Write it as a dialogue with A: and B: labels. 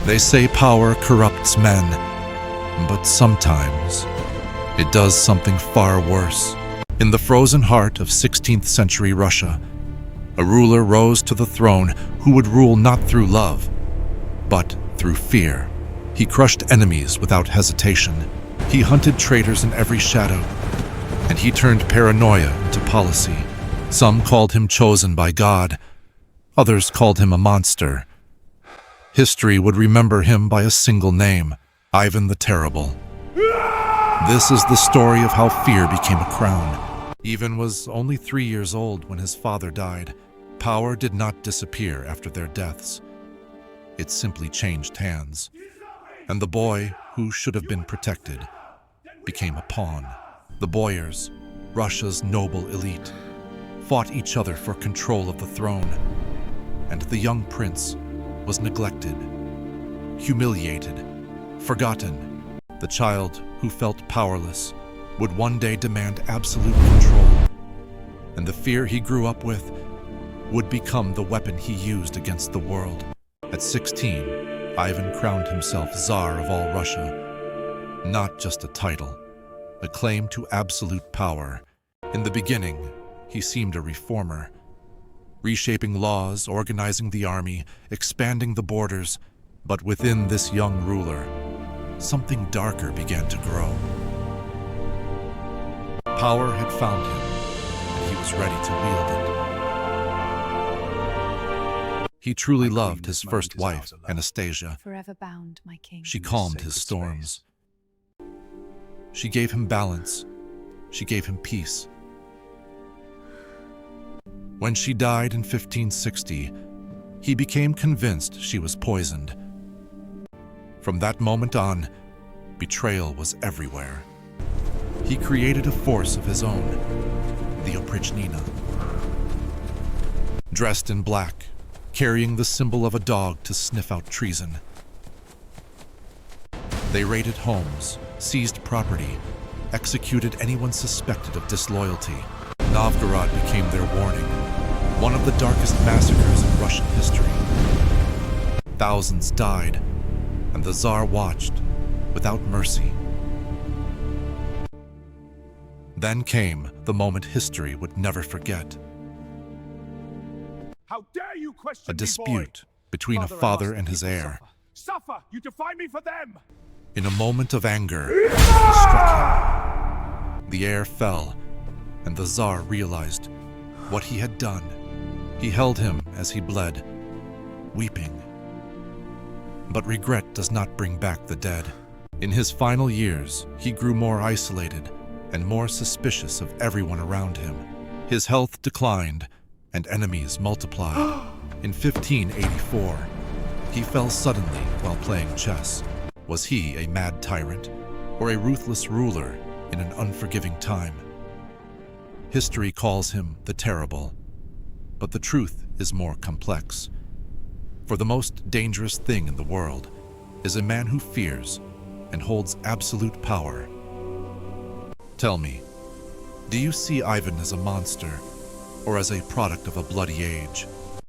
A: They say power corrupts men, but sometimes it does something far worse. In the frozen heart of 16th century Russia, a ruler rose to the throne who would rule not through love, but through fear. He crushed enemies without hesitation. He hunted traitors in every shadow, and he turned paranoia into policy. Some called him chosen by God, others called him a monster. History would remember him by a single name, Ivan the Terrible. This is the story of how fear became a crown. Ivan was only 3 years old when his father died. Power did not disappear after their deaths. It simply changed hands. And the boy, who should have been protected, became a pawn. The boyars, Russia's noble elite, fought each other for control of the throne, and the young prince was neglected, humiliated, forgotten. The child who felt powerless would one day demand absolute control, and the fear he grew up with would become the weapon he used against the world. At 16, Ivan crowned himself Tsar of all Russia. Not just a title, a claim to absolute power. In the beginning, he seemed a reformer, reshaping laws, organizing the army, expanding the borders. But within this young ruler, something darker began to grow. Power had found him, and he was ready to wield it. He truly loved his first wife, Anastasia.
B: Forever bound, my king.
A: She calmed his storms. She gave him balance. She gave him peace. When she died in 1560, he became convinced she was poisoned. From that moment on, betrayal was everywhere. He created a force of his own, the Oprichnina. Dressed in black, carrying the symbol of a dog to sniff out treason. They raided homes, seized property, executed anyone suspected of disloyalty. Novgorod became their warning, one of the darkest massacres in Russian history. Thousands died, and the Tsar watched without mercy. Then came the moment history would never forget.
C: How dare you question
A: A
C: me,
A: dispute
C: boy?
A: between a father and his heir.
C: Suffer! You defy me for them!
A: In a moment of anger, he struck him. The heir fell, and the Tsar realized what he had done. He held him as he bled, weeping. But regret does not bring back the dead. In his final years, he grew more isolated and more suspicious of everyone around him. His health declined, and enemies multiplied. In 1584, he fell suddenly while playing chess. Was he a mad tyrant or a ruthless ruler in an unforgiving time? History calls him the Terrible, but the truth is more complex. For the most dangerous thing in the world is a man who fears and holds absolute power. Tell me, do you see Ivan as a monster or as a product of a bloody age?